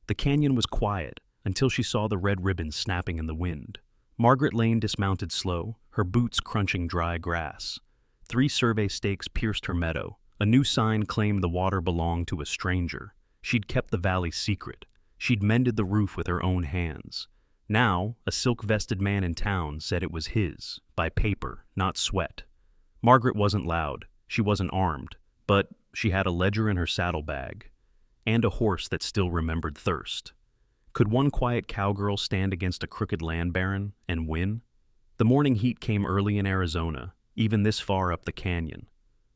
The canyon was quiet until she saw the red ribbons snapping in the wind. Margaret Lane dismounted slow, her boots crunching dry grass. 3 survey stakes pierced her meadow. A new sign claimed the water belonged to a stranger. She'd kept the valley's secret. She'd mended the roof with her own hands. Now, a silk-vested man in town said it was his, by paper, not sweat. Margaret wasn't loud, she wasn't armed, but she had a ledger in her saddlebag, and a horse that still remembered thirst. Could one quiet cowgirl stand against a crooked land baron and win? The morning heat came early in Arizona, even this far up the canyon.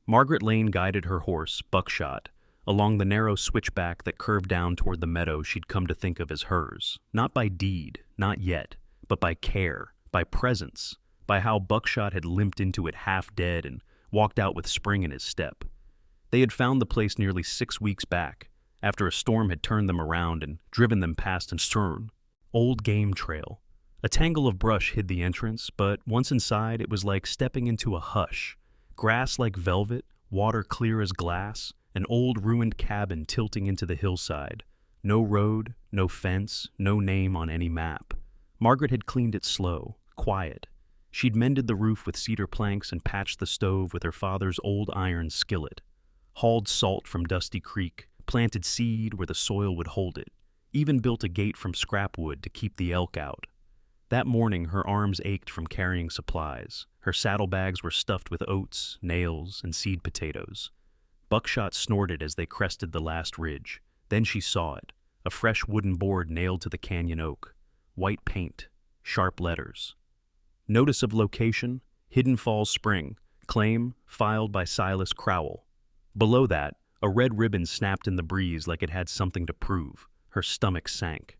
Margaret Lane guided her horse, Buckshot, along the narrow switchback that curved down toward the meadow she'd come to think of as hers. Not by deed, not yet, but by care, by presence, by how Buckshot had limped into it half dead and walked out with spring in his step. They had found the place nearly 6 weeks back, after a storm had turned them around and driven them past an stern, old game trail. A tangle of brush hid the entrance, but once inside it was like stepping into a hush. Grass like velvet, water clear as glass, an old ruined cabin tilting into the hillside. No road, no fence, no name on any map. Margaret had cleaned it slow, quiet. She'd mended the roof with cedar planks and patched the stove with her father's old iron skillet. Hauled salt from Dusty Creek, planted seed where the soil would hold it, even built a gate from scrap wood to keep the elk out. That morning her arms ached from carrying supplies. Her saddlebags were stuffed with oats, nails, and seed potatoes. Buckshot snorted as they crested the last ridge. Then she saw it, a fresh wooden board nailed to the canyon oak. White paint, sharp letters. Notice of location, Hidden Falls Spring. Claim, filed by Silas Crowell. Below that, a red ribbon snapped in the breeze like it had something to prove. Her stomach sank.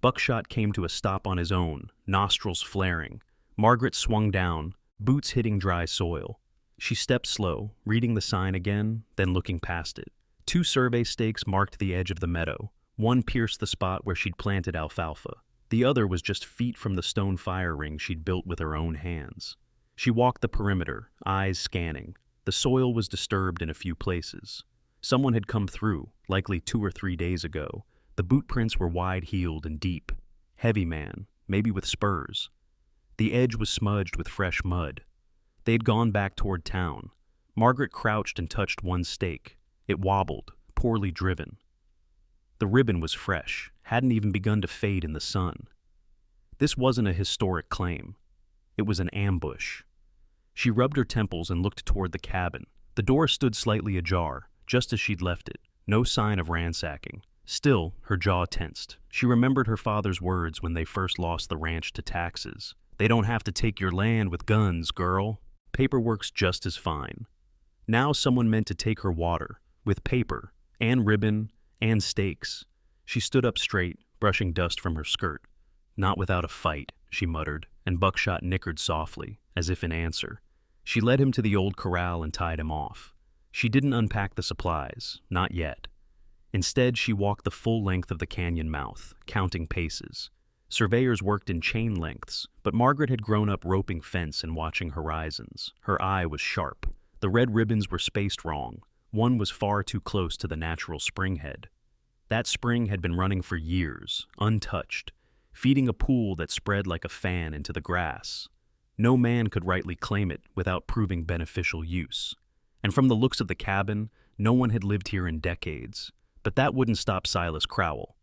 Buckshot came to a stop on his own, nostrils flaring. Margaret swung down, boots hitting dry soil. She stepped slow, reading the sign again, then looking past it. 2 survey stakes marked the edge of the meadow. One pierced the spot where she'd planted alfalfa. The other was just feet from the stone fire ring she'd built with her own hands. She walked the perimeter, eyes scanning. The soil was disturbed in a few places. Someone had come through, likely 2 or 3 days ago. The boot prints were wide-heeled and deep. Heavy man, maybe with spurs. The edge was smudged with fresh mud. They had gone back toward town. Margaret crouched and touched one stake. It wobbled, poorly driven. The ribbon was fresh, hadn't even begun to fade in the sun. This wasn't a historic claim. It was an ambush. She rubbed her temples and looked toward the cabin. The door stood slightly ajar, just as she'd left it. No sign of ransacking. Still, her jaw tensed. She remembered her father's words when they first lost the ranch to taxes. "They don't have to take your land with guns, girl. Paperwork's just as fine." Now someone meant to take her water, with paper, and ribbon, and stakes. She stood up straight, brushing dust from her skirt. "Not without a fight," she muttered, and Buckshot nickered softly, as if in answer. She led him to the old corral and tied him off. She didn't unpack the supplies, not yet. Instead, she walked the full length of the canyon mouth, counting paces. Surveyors worked in chain lengths, but Margaret had grown up roping fence and watching horizons. Her eye was sharp. The red ribbons were spaced wrong. One was far too close to the natural spring head. That spring had been running for years, untouched, feeding a pool that spread like a fan into the grass. No man could rightly claim it without proving beneficial use. And from the looks of the cabin, no one had lived here in decades. But that wouldn't stop Silas Crowell.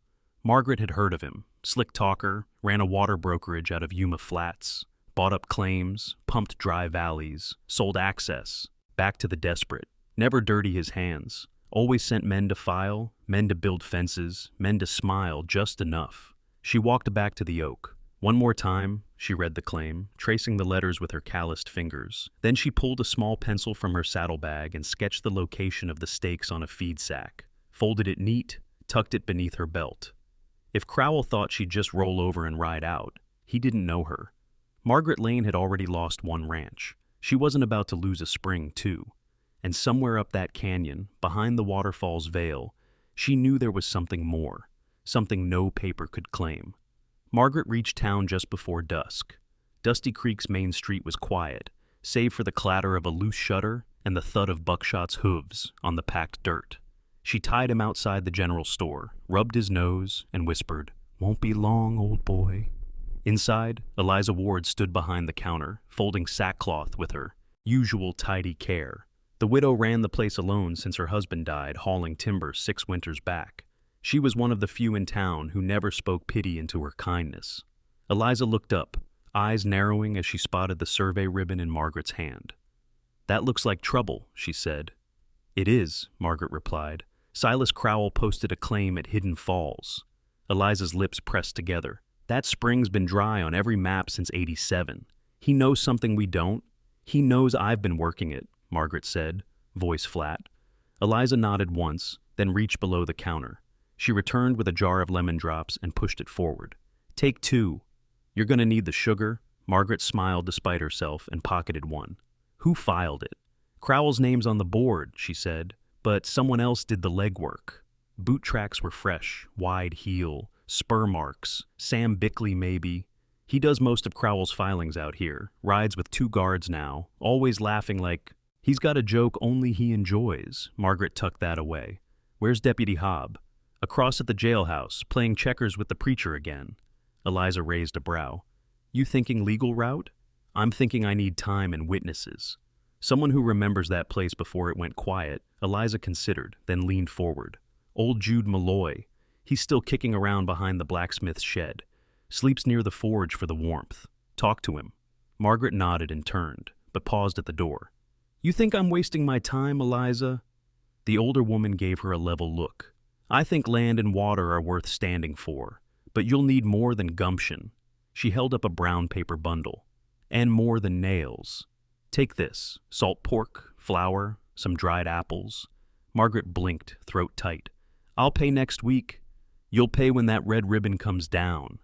Margaret had heard of him. Slick talker, ran a water brokerage out of Yuma Flats, bought up claims, pumped dry valleys, sold access, back to the desperate. Never dirty his hands. Always sent men to file, men to build fences, men to smile just enough. She walked back to the oak. One more time, she read the claim, tracing the letters with her calloused fingers. Then she pulled a small pencil from her saddlebag and sketched the location of the stakes on a feed sack, folded it neat, tucked it beneath her belt. If Crowell thought she'd just roll over and ride out, he didn't know her. Margaret Lane had already lost one ranch. She wasn't about to lose a spring, too. And somewhere up that canyon, behind the Waterfall's veil, she knew there was something more, something no paper could claim. Margaret reached town just before dusk. Dusty Creek's main street was quiet, save for the clatter of a loose shutter and the thud of Buckshot's hooves on the packed dirt. She tied him outside the general store, rubbed his nose, and whispered, "Won't be long, old boy." Inside, Eliza Ward stood behind the counter, folding sackcloth with her usual tidy care. The widow ran the place alone since her husband died, hauling timber 6 winters back. She was one of the few in town who never spoke pity into her kindness. Eliza looked up, eyes narrowing as she spotted the survey ribbon in Margaret's hand. "That looks like trouble," she said. "It is," Margaret replied. "Silas Crowell posted a claim at Hidden Falls." Eliza's lips pressed together. "That spring's been dry on every map since '87. He knows something we don't. He knows I've been working it," Margaret said, voice flat. Eliza nodded once, then reached below the counter. She returned with a jar of lemon drops and pushed it forward. "Take 2. You're gonna need the sugar." Margaret smiled despite herself and pocketed one. "Who filed it?" "Crowell's name's on the board," she said, "but someone else did the legwork." Boot tracks were fresh, wide heel, spur marks, Sam Bickley maybe. He does most of Crowell's filings out here, rides with 2 guards now, always laughing like, "He's got a joke only he enjoys." Margaret tucked that away. "Where's Deputy Hobb?" "Across at the jailhouse, playing checkers with the preacher again." Eliza raised a brow. "You thinking legal route?" "I'm thinking I need time and witnesses. Someone who remembers that place before it went quiet." Eliza considered, then leaned forward. "Old Jude Malloy. He's still kicking around behind the blacksmith's shed. Sleeps near the forge for the warmth. Talk to him." Margaret nodded and turned, but paused at the door. "You think I'm wasting my time, Eliza?" The older woman gave her a level look. "I think land and water are worth standing for, but you'll need more than gumption." She held up a brown paper bundle. "And more than nails. Take this, salt pork, flour, some dried apples." Margaret blinked, throat tight. "I'll pay next week." "You'll pay when that red ribbon comes down."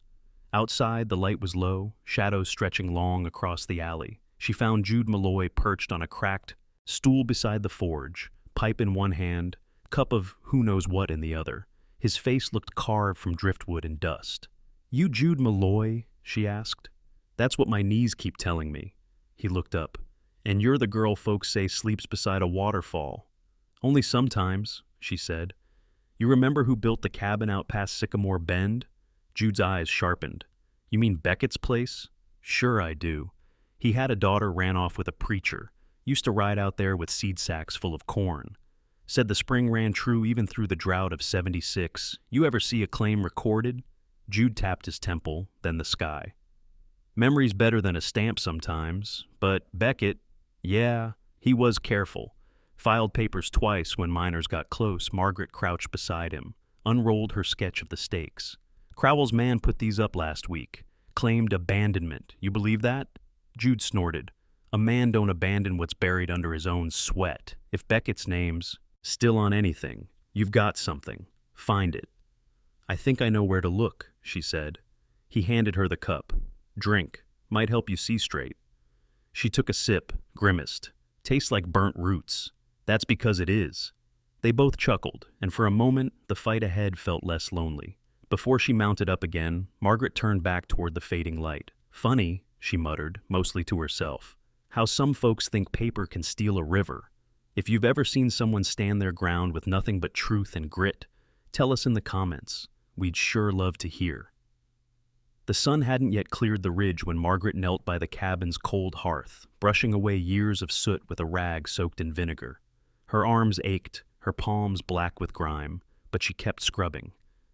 Outside, the light was low, shadows stretching long across the alley. She found Jude Malloy perched on a cracked stool beside the forge, pipe in one hand, cup of who knows what in the other. His face looked carved from driftwood and dust. "You Jude Malloy?" she asked. "That's what my knees keep telling me." He looked up. "And you're the girl folks say sleeps beside a waterfall." "Only sometimes," she said. "You remember who built the cabin out past Sycamore Bend?" Jude's eyes sharpened. "You mean Beckett's place?" "Sure I do. He had a daughter ran off with a preacher. Used to ride out there with seed sacks full of corn. Said the spring ran true even through the drought of '76. You ever see a claim recorded?" Jude tapped his temple, then the sky. "Memory's better than a stamp sometimes, but Beckett, yeah, he was careful. Filed papers twice when miners got close." Margaret crouched beside him, unrolled her sketch of the stakes. "Crowell's man put these up last week. Claimed abandonment. You believe that?" Jude snorted. "A man don't abandon what's buried under his own sweat. If Beckett's name's still on anything, you've got something. Find it." "I think I know where to look," she said. He handed her the cup. "Drink. Might help you see straight." She took a sip, grimaced. "Tastes like burnt roots." "That's because it is." They both chuckled, and for a moment the fight ahead felt less lonely. Before she mounted up again, Margaret turned back toward the fading light. "Funny," she muttered, mostly to herself, "how some folks think paper can steal a river. If you've ever seen someone stand their ground with nothing but truth and grit, tell us in the comments. We'd sure love to hear." The sun hadn't yet cleared the ridge when Margaret knelt by the cabin's cold hearth, brushing away years of soot with a rag soaked in vinegar. Her arms ached, her palms black with grime, but she kept scrubbing.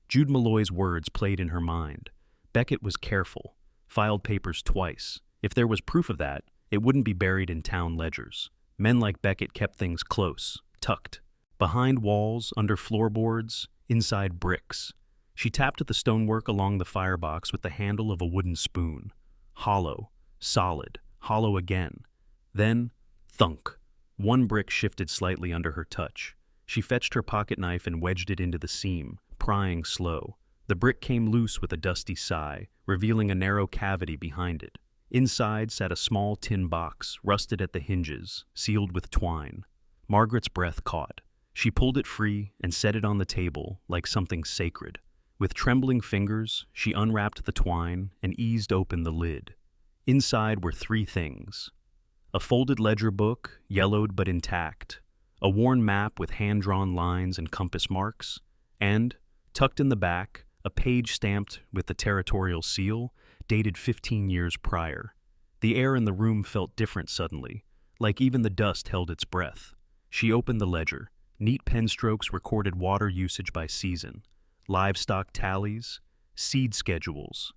Jude Malloy's words played in her mind. Beckett was careful, filed papers twice. If there was proof of that, it wouldn't be buried in town ledgers. Men like Beckett kept things close, tucked. Behind walls, under floorboards, inside bricks. She tapped at the stonework along the firebox with the handle of a wooden spoon. Hollow, solid, hollow again. Then, thunk. One brick shifted slightly under her touch. She fetched her pocket knife and wedged it into the seam, prying slow. The brick came loose with a dusty sigh, revealing a narrow cavity behind it. Inside sat a small tin box, rusted at the hinges, sealed with twine. Margaret's breath caught. She pulled it free and set it on the table like something sacred. With trembling fingers, she unwrapped the twine and eased open the lid. Inside were 3 things. A folded ledger book, yellowed but intact. a worn map with hand-drawn lines and compass marks, and, tucked in the back, a page stamped with the territorial seal, dated 15 years prior. The air in the room felt different suddenly, like even the dust held its breath. She opened the ledger. Neat pen strokes recorded water usage by season, livestock tallies, seed schedules.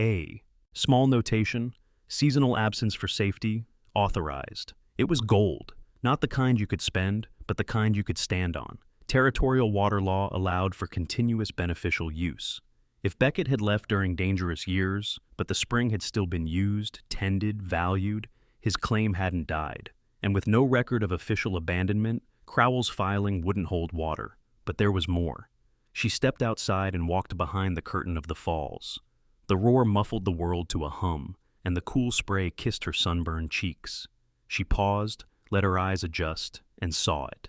A. Small notation, seasonal absence for safety, authorized. It was gold, not the kind you could spend, but the kind you could stand on. Territorial water law allowed for continuous beneficial use. If Beckett had left during dangerous years, but the spring had still been used, tended, valued, his claim hadn't died. And with no record of official abandonment, Crowell's filing wouldn't hold water. But there was more. She stepped outside and walked behind the curtain of the falls. The roar muffled the world to a hum, and the cool spray kissed her sunburned cheeks. She paused, let her eyes adjust, and saw it.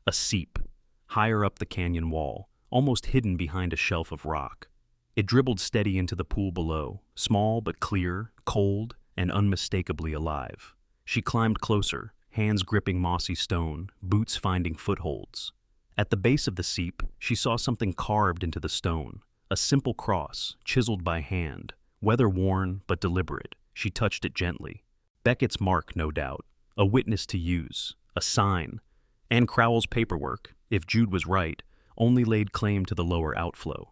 A seep, higher up the canyon wall, almost hidden behind a shelf of rock. It dribbled steady into the pool below, small but clear, cold, and unmistakably alive. She climbed closer, hands gripping mossy stone, boots finding footholds. At the base of the seep, she saw something carved into the stone, a simple cross, chiseled by hand, weather-worn but deliberate. She touched it gently. Beckett's mark, no doubt, a witness to use, a sign, and Crowell's paperwork, if Jude was right, only laid claim to the lower outflow.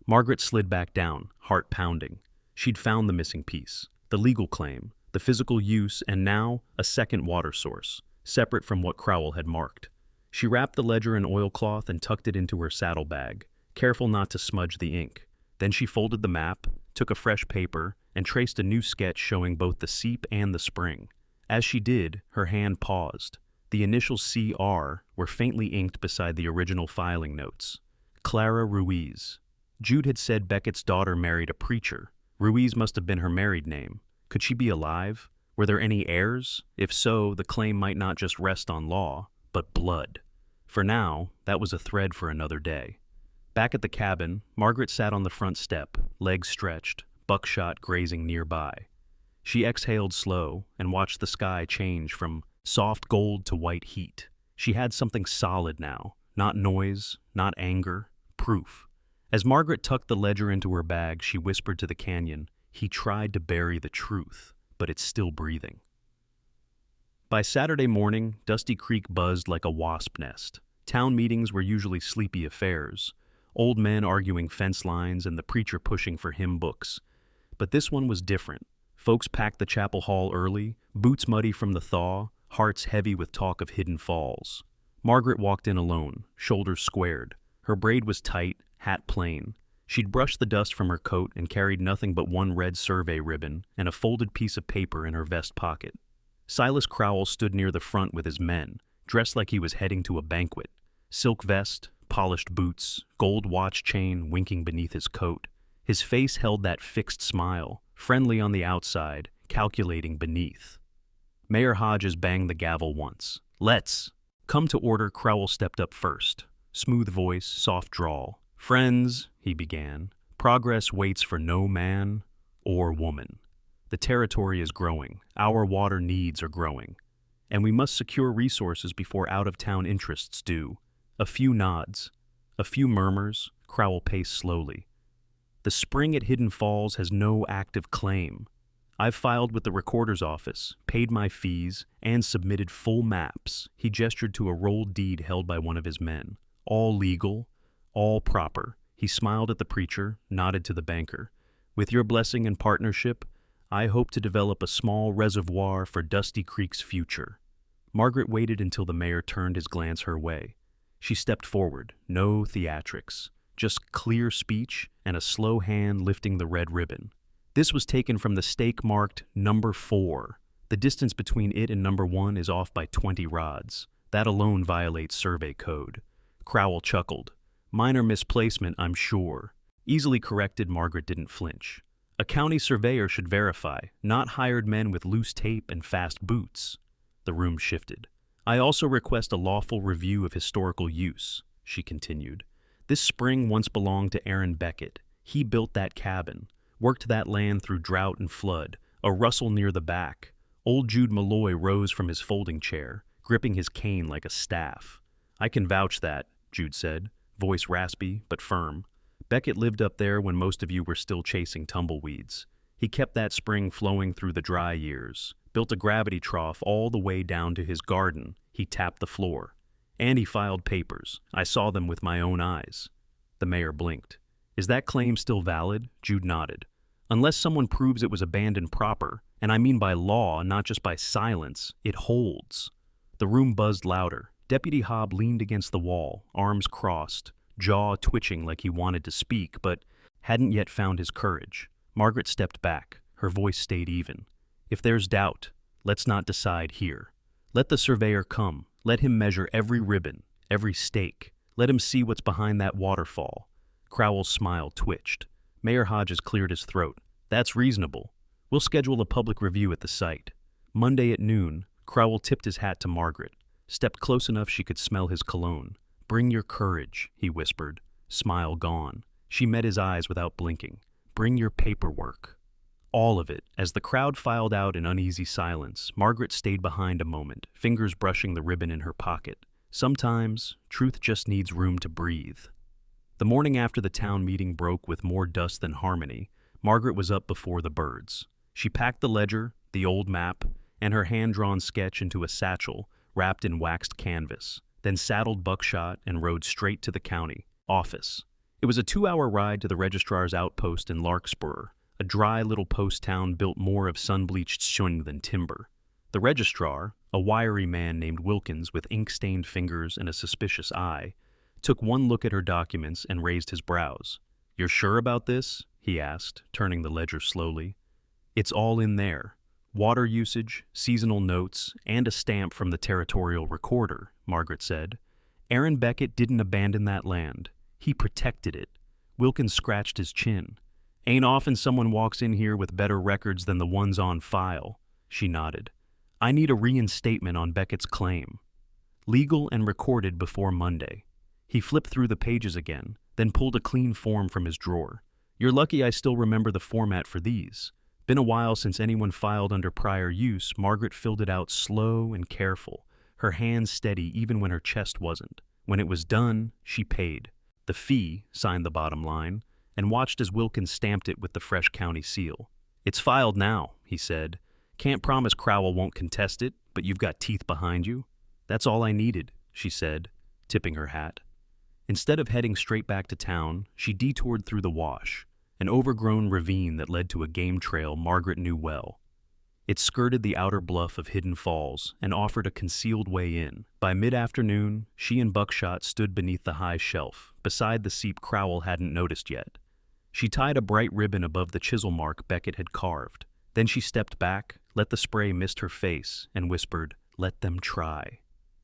Margaret slid back down, heart pounding. She'd found the missing piece, the legal claim, the physical use, and now a second water source, separate from what Crowell had marked. She wrapped the ledger in oilcloth and tucked it into her saddlebag, careful not to smudge the ink. Then she folded the map, took a fresh paper, and traced a new sketch showing both the seep and the spring. As she did, her hand paused. The initials CR were faintly inked beside the original filing notes. Clara Ruiz. Jude had said Beckett's daughter married a preacher. Ruiz must have been her married name. Could she be alive? Were there any heirs? If so, the claim might not just rest on law, but blood. For now, that was a thread for another day. Back at the cabin, Margaret sat on the front step, legs stretched, buckshot grazing nearby. She exhaled slow and watched the sky change from soft gold to white heat. She had something solid now, not noise, not anger, proof. As Margaret tucked the ledger into her bag, she whispered to the canyon, "He tried to bury the truth, but it's still breathing." By Saturday morning, Dusty Creek buzzed like a wasp nest. Town meetings were usually sleepy affairs, old men arguing fence lines and the preacher pushing for hymn books. But this one was different. Folks packed the chapel hall early, boots muddy from the thaw, hearts heavy with talk of hidden falls. Margaret walked in alone, shoulders squared. Her braid was tight, hat plain. She'd brushed the dust from her coat and carried nothing but one red survey ribbon and a folded piece of paper in her vest pocket. Silas Crowell stood near the front with his men, dressed like he was heading to a banquet. Silk vest, polished boots, gold watch chain winking beneath his coat. His face held that fixed smile, friendly on the outside, calculating beneath. Mayor Hodges banged the gavel once. "Let's." Come to order, Crowell stepped up first. Smooth voice, soft drawl. "Friends," he began, "progress waits for no man or woman. The territory is growing. Our water needs are growing. And we must secure resources before out-of-town interests do." A few nods. A few murmurs. Crowell paced slowly. "The spring at Hidden Falls has no active claim. I've filed with the recorder's office, paid my fees, and submitted full maps." He gestured to a rolled deed held by one of his men. "All legal, all proper." He smiled at the preacher, nodded to the banker. "With your blessing and partnership, I hope to develop a small reservoir for Dusty Creek's future." Margaret waited until the mayor turned his glance her way. She stepped forward, no theatrics, just clear speech and a slow hand lifting the red ribbon. This was taken from the stake marked number 4. The distance between it and number 1 is off by 20 rods. That alone violates survey code. Crowell chuckled. "Minor misplacement, I'm sure." Easily corrected, Margaret didn't flinch. "A county surveyor should verify, not hired men with loose tape and fast boots." The room shifted. "I also request a lawful review of historical use," she continued. "This spring once belonged to Aaron Beckett. He built that cabin, worked that land through drought and flood, a rustle near the back. Old Jude Malloy rose from his folding chair, gripping his cane like a staff. "I can vouch that," Jude said, voice raspy but firm. "Beckett lived up there when most of you were still chasing tumbleweeds. He kept that spring flowing through the dry years, built a gravity trough all the way down to his garden. He tapped the floor. And he filed papers. I saw them with my own eyes." The mayor blinked. "Is that claim still valid?" Jude nodded. "Unless someone proves it was abandoned proper, and I mean by law, not just by silence, it holds." The room buzzed louder. Deputy Hobb leaned against the wall, arms crossed, jaw twitching like he wanted to speak, but hadn't yet found his courage. Margaret stepped back. Her voice stayed even. "If there's doubt, let's not decide here. Let the surveyor come. Let him measure every ribbon, every stake. Let him see what's behind that waterfall." Crowell's smile twitched. Mayor Hodges cleared his throat. "That's reasonable. We'll schedule a public review at the site." Monday at noon, Crowell tipped his hat to Margaret, stepped close enough she could smell his cologne. "Bring your courage," he whispered, smile gone. She met his eyes without blinking. "Bring your paperwork." All of it. As the crowd filed out in uneasy silence, Margaret stayed behind a moment, fingers brushing the ribbon in her pocket. Sometimes, truth just needs room to breathe. The morning after the town meeting broke with more dust than harmony, Margaret was up before the birds. She packed the ledger, the old map, and her hand-drawn sketch into a satchel wrapped in waxed canvas, then saddled Buckshot and rode straight to the county office. It was a 2-hour ride to the registrar's outpost in Larkspur, a dry little post town built more of sun-bleached shung than timber. The registrar, a wiry man named Wilkins with ink-stained fingers and a suspicious eye, took one look at her documents and raised his brows. "You're sure about this?" he asked, turning the ledger slowly. "It's all in there. Water usage, seasonal notes, and a stamp from the territorial recorder," Margaret said. "Aaron Beckett didn't abandon that land. He protected it." Wilkins scratched his chin. "Ain't often someone walks in here with better records than the ones on file." She nodded. "I need a reinstatement on Beckett's claim. Legal and recorded before Monday." He flipped through the pages again, then pulled a clean form from his drawer. "You're lucky I still remember the format for these. Been a while since anyone filed under prior use." Margaret filled it out slow and careful, her hands steady even when her chest wasn't. When it was done, she paid. The fee signed the bottom line, and watched as Wilkins stamped it with the fresh county seal. "It's filed now," he said. "Can't promise Crowell won't contest it, but you've got teeth behind you." "That's all I needed," she said, tipping her hat. Instead of heading straight back to town, she detoured through the Wash, an overgrown ravine that led to a game trail Margaret knew well. It skirted the outer bluff of Hidden Falls and offered a concealed way in. By mid-afternoon, she and Buckshot stood beneath the high shelf, beside the seep Crowell hadn't noticed yet. She tied a bright ribbon above the chisel mark Beckett had carved. Then she stepped back, let the spray mist her face, and whispered, "Let them try."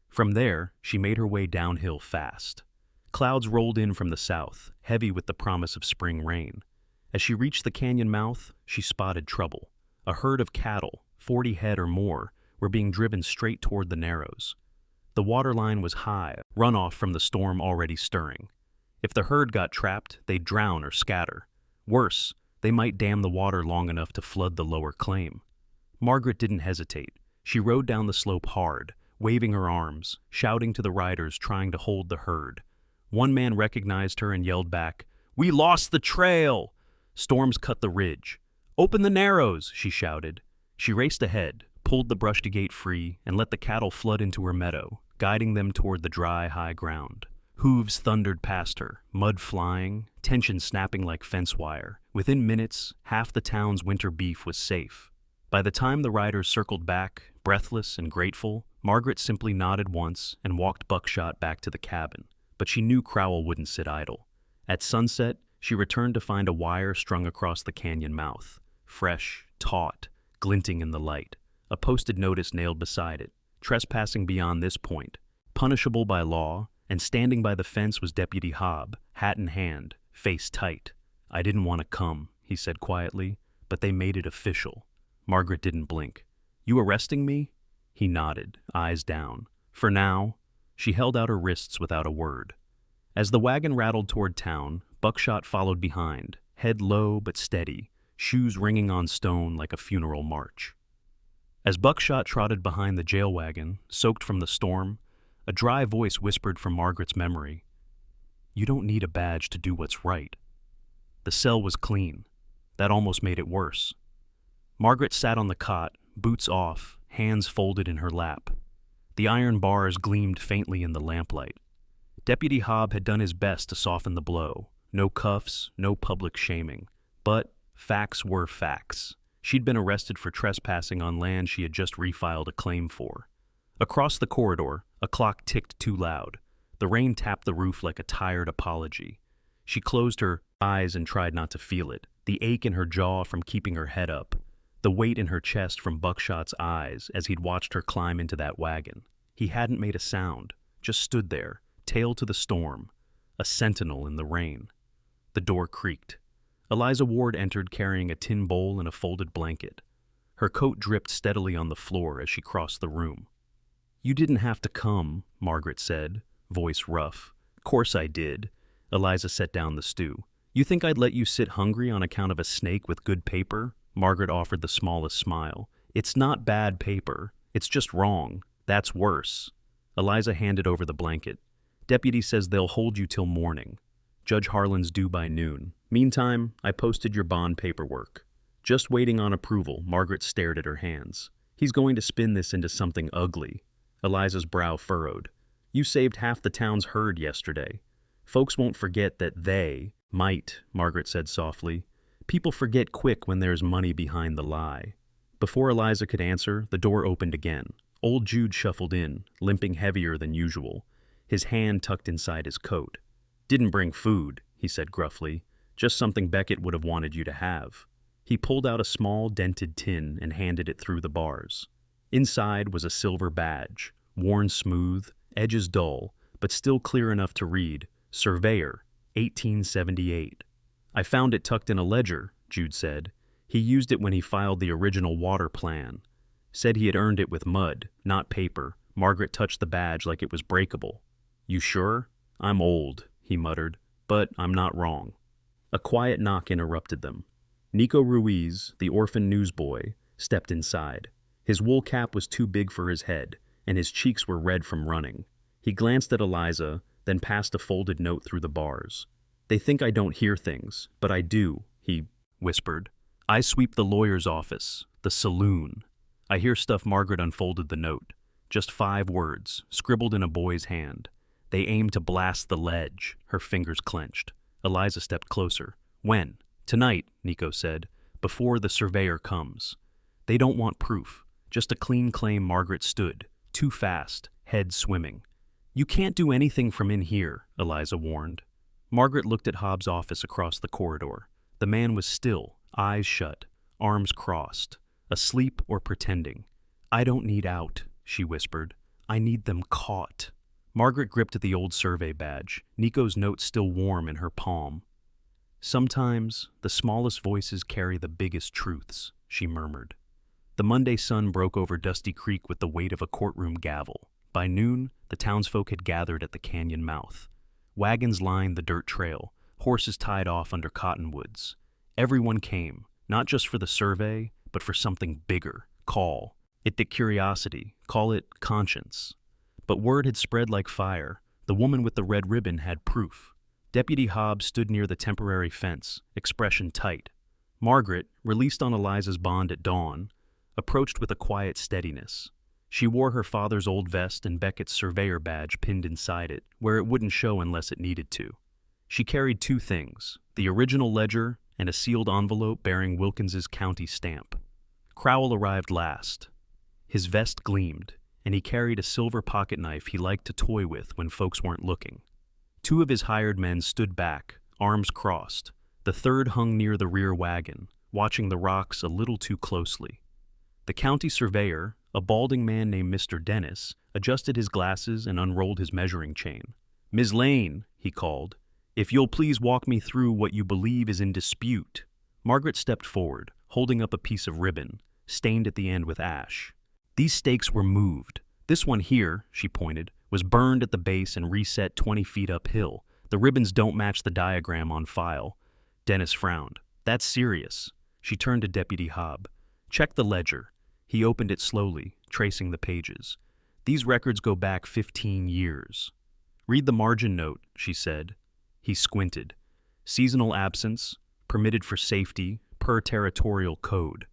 From there, she made her way downhill fast. Clouds rolled in from the south, heavy with the promise of spring rain. As she reached the canyon mouth, she spotted trouble. A herd of cattle, 40 head or more, were being driven straight toward the narrows. The waterline was high, runoff from the storm already stirring. If the herd got trapped, they'd drown or scatter. Worse, they might dam the water long enough to flood the lower claim. Margaret didn't hesitate. She rode down the slope hard, waving her arms, shouting to the riders trying to hold the herd. One man recognized her and yelled back, "We lost the trail!" Storms cut the ridge. "Open the narrows!" she shouted. She raced ahead, pulled the brushed gate free, and let the cattle flood into her meadow, guiding them toward the dry, high ground. Hooves thundered past her, mud flying, tension snapping like fence wire. Within minutes, half the town's winter beef was safe. By the time the riders circled back, breathless and grateful, Margaret simply nodded once and walked Buckshot back to the cabin. But she knew Crowell wouldn't sit idle. At sunset, she returned to find a wire strung across the canyon mouth, fresh, taut, glinting in the light. A posted notice nailed beside it, trespassing beyond this point, punishable by law, and standing by the fence was Deputy Hobb, hat in hand, face tight. "I didn't want to come," he said quietly, "but they made it official." Margaret didn't blink. "You arresting me?" He nodded, eyes down. "For now." She held out her wrists without a word. As the wagon rattled toward town, Buckshot followed behind, head low but steady, shoes ringing on stone like a funeral march. As Buckshot trotted behind the jail wagon, soaked from the storm, a dry voice whispered from Margaret's memory, "You don't need a badge to do what's right." The cell was clean. That almost made it worse. Margaret sat on the cot, boots off, hands folded in her lap. The iron bars gleamed faintly in the lamplight. Deputy Hobb had done his best to soften the blow. No cuffs, no public shaming. But facts were facts. She'd been arrested for trespassing on land she had just refiled a claim for. Across the corridor, a clock ticked too loud. The rain tapped the roof like a tired apology. She closed her eyes and tried not to feel it. The ache in her jaw from keeping her head up. The weight in her chest from Buckshot's eyes as he'd watched her climb into that wagon. He hadn't made a sound, just stood there, tail to the storm, a sentinel in the rain. The door creaked. Eliza Ward entered carrying a tin bowl and a folded blanket. Her coat dripped steadily on the floor as she crossed the room. "You didn't have to come," Margaret said, voice rough. "Course I did." Eliza set down the stew. "You think I'd let you sit hungry on account of a snake with good paper?" Margaret offered the smallest smile. "It's not bad paper. It's just wrong. That's worse." Eliza handed over the blanket. "Deputy says they'll hold you till morning. Judge Harlan's due by noon. Meantime, I posted your bond paperwork." Just waiting on approval, Margaret stared at her hands. "He's going to spin this into something ugly." Eliza's brow furrowed. "You saved half the town's herd yesterday. Folks won't forget that they might," Margaret said softly. "People forget quick when there's money behind the lie." Before Eliza could answer, the door opened again. Old Jude shuffled in, limping heavier than usual, his hand tucked inside his coat. "Didn't bring food," he said gruffly. "Just something Beckett would have wanted you to have." He pulled out a small, dented tin and handed it through the bars. Inside was a silver badge, worn smooth, edges dull, but still clear enough to read, "Surveyor, 1878. "I found it tucked in a ledger," Jude said. "He used it when he filed the original water plan. Said he had earned it with mud, not paper." Margaret touched the badge like it was breakable. "You sure?" "I'm old," he muttered, "but I'm not wrong." A quiet knock interrupted them. Nico Ruiz, the orphan newsboy, stepped inside. His wool cap was too big for his head, and his cheeks were red from running. He glanced at Eliza, then passed a folded note through the bars. "They think I don't hear things, but I do," he whispered. "I sweep the lawyer's office, the saloon. I hear stuff." Margaret unfolded the note. Just 5 words, scribbled in a boy's hand. "They aim to blast the ledge." Her fingers clenched. Eliza stepped closer. "When?" "Tonight," Nico said, "before the surveyor comes. They don't want proof, just a clean claim." Margaret stood, too fast, head swimming. "You can't do anything from in here," Eliza warned. Margaret looked at Hobbs' office across the corridor. The man was still, eyes shut, arms crossed, asleep or pretending. "I don't need out," she whispered. "I need them caught." Margaret gripped at the old survey badge, Nico's note still warm in her palm. "Sometimes the smallest voices carry the biggest truths," she murmured. The Monday sun broke over Dusty Creek with the weight of a courtroom gavel. By noon, the townsfolk had gathered at the canyon mouth. Wagons lined the dirt trail, horses tied off under cottonwoods. Everyone came, not just for the survey, but for something bigger. Call it the curiosity, call it conscience. But word had spread like fire. The woman with the red ribbon had proof. Deputy Hobbs stood near the temporary fence, expression tight. Margaret, released on Eliza's bond at dawn, approached with a quiet steadiness. She wore her father's old vest and Beckett's surveyor badge pinned inside it, where it wouldn't show unless it needed to. She carried 2 things, the original ledger and a sealed envelope bearing Wilkins's county stamp. Crowell arrived last. His vest gleamed, and he carried a silver pocket knife he liked to toy with when folks weren't looking. 2 of his hired men stood back, arms crossed. The third hung near the rear wagon, watching the rocks a little too closely. The county surveyor, a balding man named Mr. Dennis, adjusted his glasses and unrolled his measuring chain. "Ms. Lane," he called, "if you'll please walk me through what you believe is in dispute." Margaret stepped forward, holding up a piece of ribbon, stained at the end with ash. "These stakes were moved. This one here," she pointed, "was burned at the base and reset 20 feet uphill. The ribbons don't match the diagram on file." Dennis frowned. "That's serious." She turned to Deputy Hobb. "Check the ledger." He opened it slowly, tracing the pages. These records go back 15 years. Read the margin note, she said. He squinted. Seasonal absence, permitted for safety, per territorial code.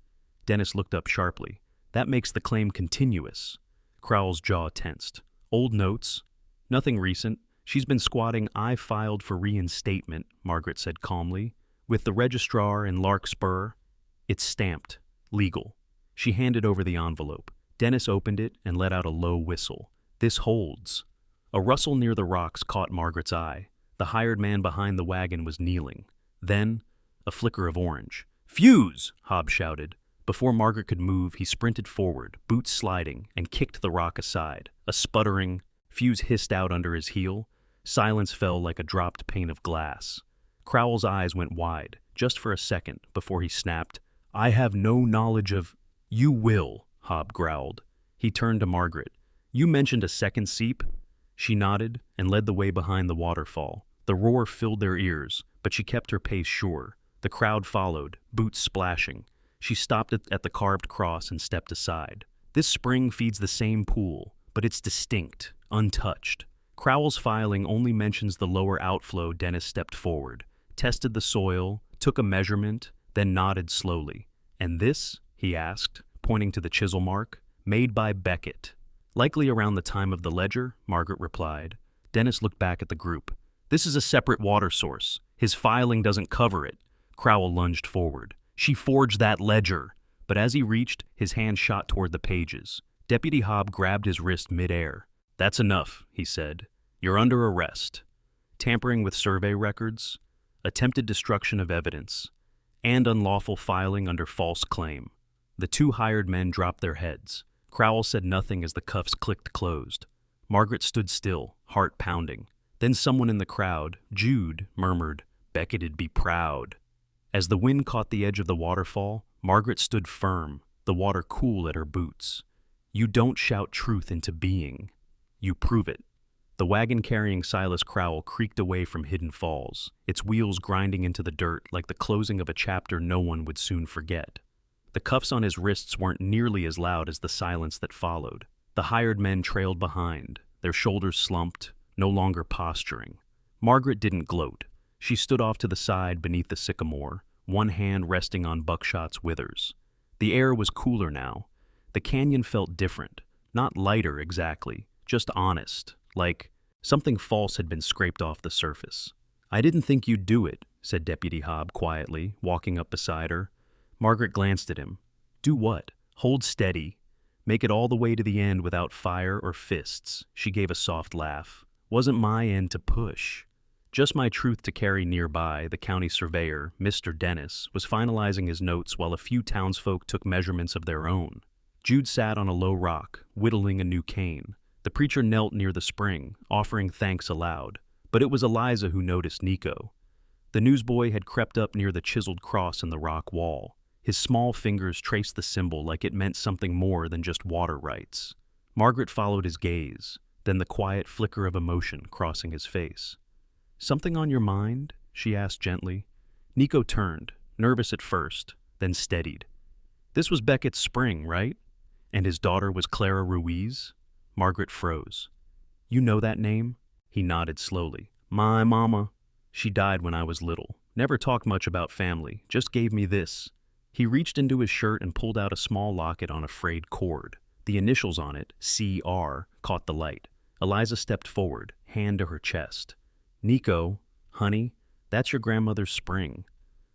Dennis looked up sharply. That makes the claim continuous. Crowell's jaw tensed. Old notes? Nothing recent. She's been squatting. I filed for reinstatement, Margaret said calmly. With the registrar in Larkspur. It's stamped. Legal. She handed over the envelope. Dennis opened it and let out a low whistle. This holds. A rustle near the rocks caught Margaret's eye. The hired man behind the wagon was kneeling. Then, a flicker of orange. Fuse! Hobb shouted. Before Margaret could move, he sprinted forward, boots sliding, and kicked the rock aside. A sputtering, fuse hissed out under his heel. Silence fell like a dropped pane of glass. Crowell's eyes went wide, just for a second, before he snapped, I have no knowledge of... You will, Hobb growled. He turned to Margaret. You mentioned a second seep? She nodded and led the way behind the waterfall. The roar filled their ears, but she kept her pace sure. The crowd followed, boots splashing. She stopped at the carved cross and stepped aside. This spring feeds the same pool, but it's distinct, untouched. Crowell's filing only mentions the lower outflow. Dennis stepped forward, tested the soil, took a measurement, then nodded slowly. And this, he asked, pointing to the chisel mark, made by Beckett. Likely around the time of the ledger, Margaret replied. Dennis looked back at the group. This is a separate water source. His filing doesn't cover it. Crowell lunged forward. She forged that ledger. But as he reached, his hand shot toward the pages. Deputy Hobb grabbed his wrist midair. That's enough, he said. You're under arrest. Tampering with survey records, attempted destruction of evidence, and unlawful filing under false claim. The two hired men dropped their heads. Crowell said nothing as the cuffs clicked closed. Margaret stood still, heart pounding. Then someone in the crowd, Jude, murmured, Beckett'd be proud. As the wind caught the edge of the waterfall, Margaret stood firm, the water cool at her boots. You don't shout truth into being. You prove it. The wagon carrying Silas Crowell creaked away from Hidden Falls, its wheels grinding into the dirt like the closing of a chapter no one would soon forget. The cuffs on his wrists weren't nearly as loud as the silence that followed. The hired men trailed behind, their shoulders slumped, no longer posturing. Margaret didn't gloat. She stood off to the side beneath the sycamore, one hand resting on Buckshot's withers. The air was cooler now. The canyon felt different, not lighter exactly, just honest, like something false had been scraped off the surface. I didn't think you'd do it, said Deputy Hobb quietly, walking up beside her. Margaret glanced at him. Do what? Hold steady. Make it all the way to the end without fire or fists. She gave a soft laugh. Wasn't my end to push. Just my truth to carry nearby. The county surveyor, Mr. Dennis, was finalizing his notes while a few townsfolk took measurements of their own. Jude sat on a low rock, whittling a new cane. The preacher knelt near the spring, offering thanks aloud. But it was Eliza who noticed Nico. The newsboy had crept up near the chiseled cross in the rock wall. His small fingers traced the symbol like it meant something more than just water rights. Margaret followed his gaze, then the quiet flicker of emotion crossing his face. Something on your mind? She asked gently. Nico turned, nervous at first, then steadied. This was Beckett's spring, right? And his daughter was Clara Ruiz? Margaret froze. You know that name? He nodded slowly. My mama. She died when I was little. Never talked much about family, just gave me this. He reached into his shirt and pulled out a small locket on a frayed cord. The initials on it, C.R., caught the light. Eliza stepped forward, hand to her chest. Nico, honey, that's your grandmother's spring.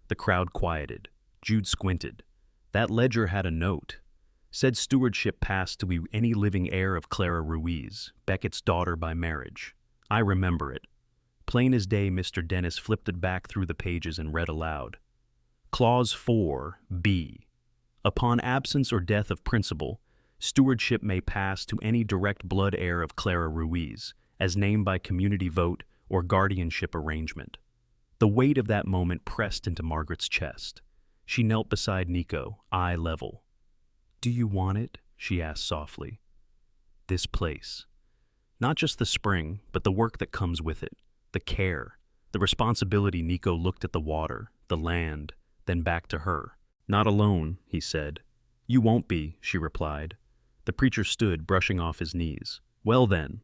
The crowd quieted. Jude squinted. That ledger had a note. Said stewardship passed to any living heir of Clara Ruiz, Beckett's daughter by marriage. I remember it. Plain as day, Mr. Dennis flipped it back through the pages and read aloud. Clause 4, B. Upon absence or death of principal, stewardship may pass to any direct blood heir of Clara Ruiz, as named by community vote or guardianship arrangement. The weight of that moment pressed into Margaret's chest. She knelt beside Nico, eye level. Do you want it? She asked softly. This place. Not just the spring, but the work that comes with it. The care, the responsibility. Nico looked at the water, the land, then back to her. Not alone, he said. You won't be, she replied. The preacher stood, brushing off his knees. Well then.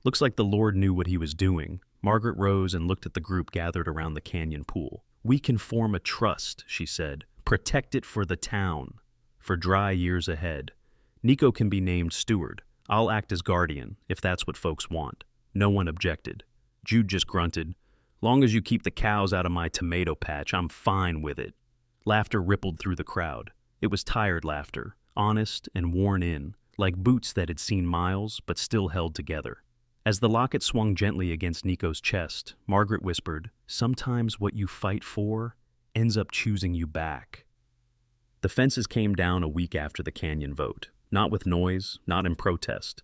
Looks like the Lord knew what he was doing. Margaret rose and looked at the group gathered around the canyon pool. We can form a trust, she said. Protect it for the town. For dry years ahead. Nico can be named steward. I'll act as guardian, if that's what folks want. No one objected. Jude just grunted. Long as you keep the cows out of my tomato patch, I'm fine with it. Laughter rippled through the crowd. It was tired laughter, honest and worn in, like boots that had seen miles but still held together. As the locket swung gently against Nico's chest, Margaret whispered, Sometimes what you fight for ends up choosing you back. The fences came down a week after the canyon vote, not with noise, not in protest.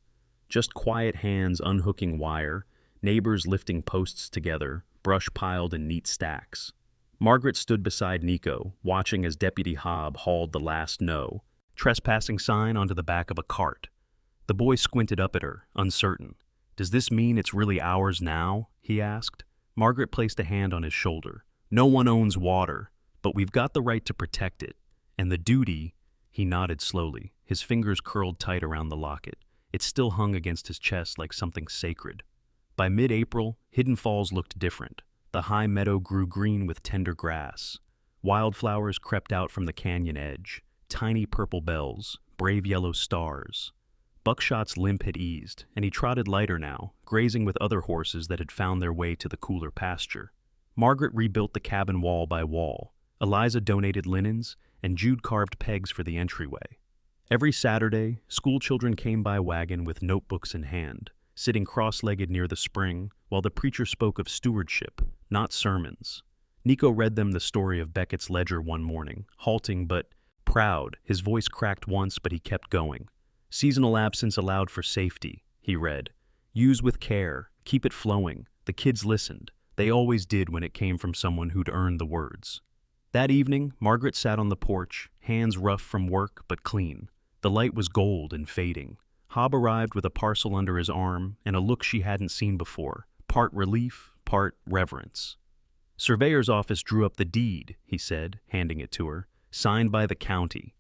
Just quiet hands unhooking wire, neighbors lifting posts together, brush piled in neat stacks. Margaret stood beside Nico, watching as Deputy Hobb hauled the last no, trespassing sign onto the back of a cart. The boy squinted up at her, uncertain. Does this mean it's really ours now? He asked. Margaret placed a hand on his shoulder. No one owns water, but we've got the right to protect it. And the duty, he nodded slowly, his fingers curled tight around the locket. It still hung against his chest like something sacred. By mid-April, Hidden Falls looked different. The high meadow grew green with tender grass. Wildflowers crept out from the canyon edge, tiny purple bells, brave yellow stars. Buckshot's limp had eased, and he trotted lighter now, grazing with other horses that had found their way to the cooler pasture. Margaret rebuilt the cabin wall by wall. Eliza donated linens, and Jude carved pegs for the entryway. Every Saturday, schoolchildren came by wagon with notebooks in hand, sitting cross-legged near the spring, while the preacher spoke of stewardship, not sermons. Nico read them the story of Beckett's ledger one morning, halting but proud. His voice cracked once, but he kept going. Seasonal absence allowed for safety, he read. Use with care, keep it flowing. The kids listened. They always did when it came from someone who'd earned the words. That evening, Margaret sat on the porch, hands rough from work but clean. The light was gold and fading. Hobb arrived with a parcel under his arm and a look she hadn't seen before, part relief, part reverence. Surveyor's office drew up the deed, he said, handing it to her, signed by the county.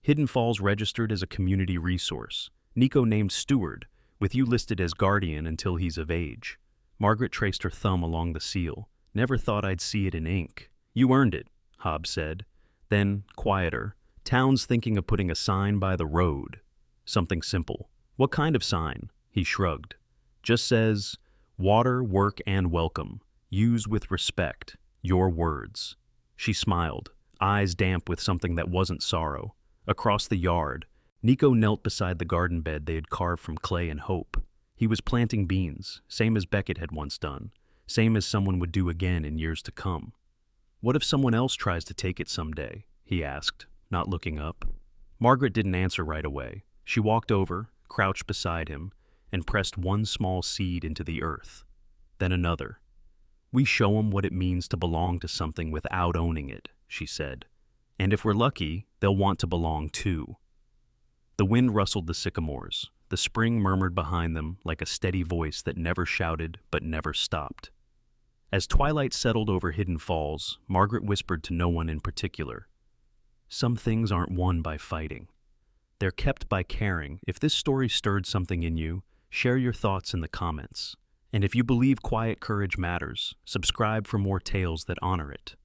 Hidden Falls registered as a community resource. Nico named steward, with you listed as guardian until he's of age. Margaret traced her thumb along the seal. Never thought I'd see it in ink. You earned it, Hobb said. Then, quieter, town's thinking of putting a sign by the road. Something simple. What kind of sign? He shrugged. Just says, water, work, and welcome. Use with respect. Your words. She smiled, eyes damp with something that wasn't sorrow. Across the yard, Nico knelt beside the garden bed they had carved from clay and hope. He was planting beans, same as Beckett had once done, same as someone would do again in years to come. What if someone else tries to take it someday? He asked, not looking up. Margaret didn't answer right away. She walked over, crouched beside him, and pressed one small seed into the earth. Then another. We show 'em what it means to belong to something without owning it, she said. And if we're lucky, they'll want to belong too. The wind rustled the sycamores. The spring murmured behind them like a steady voice that never shouted but never stopped. As twilight settled over Hidden Falls, Margaret whispered to no one in particular. Some things aren't won by fighting. They're kept by caring. If this story stirred something in you, share your thoughts in the comments. And if you believe quiet courage matters, subscribe for more tales that honor it.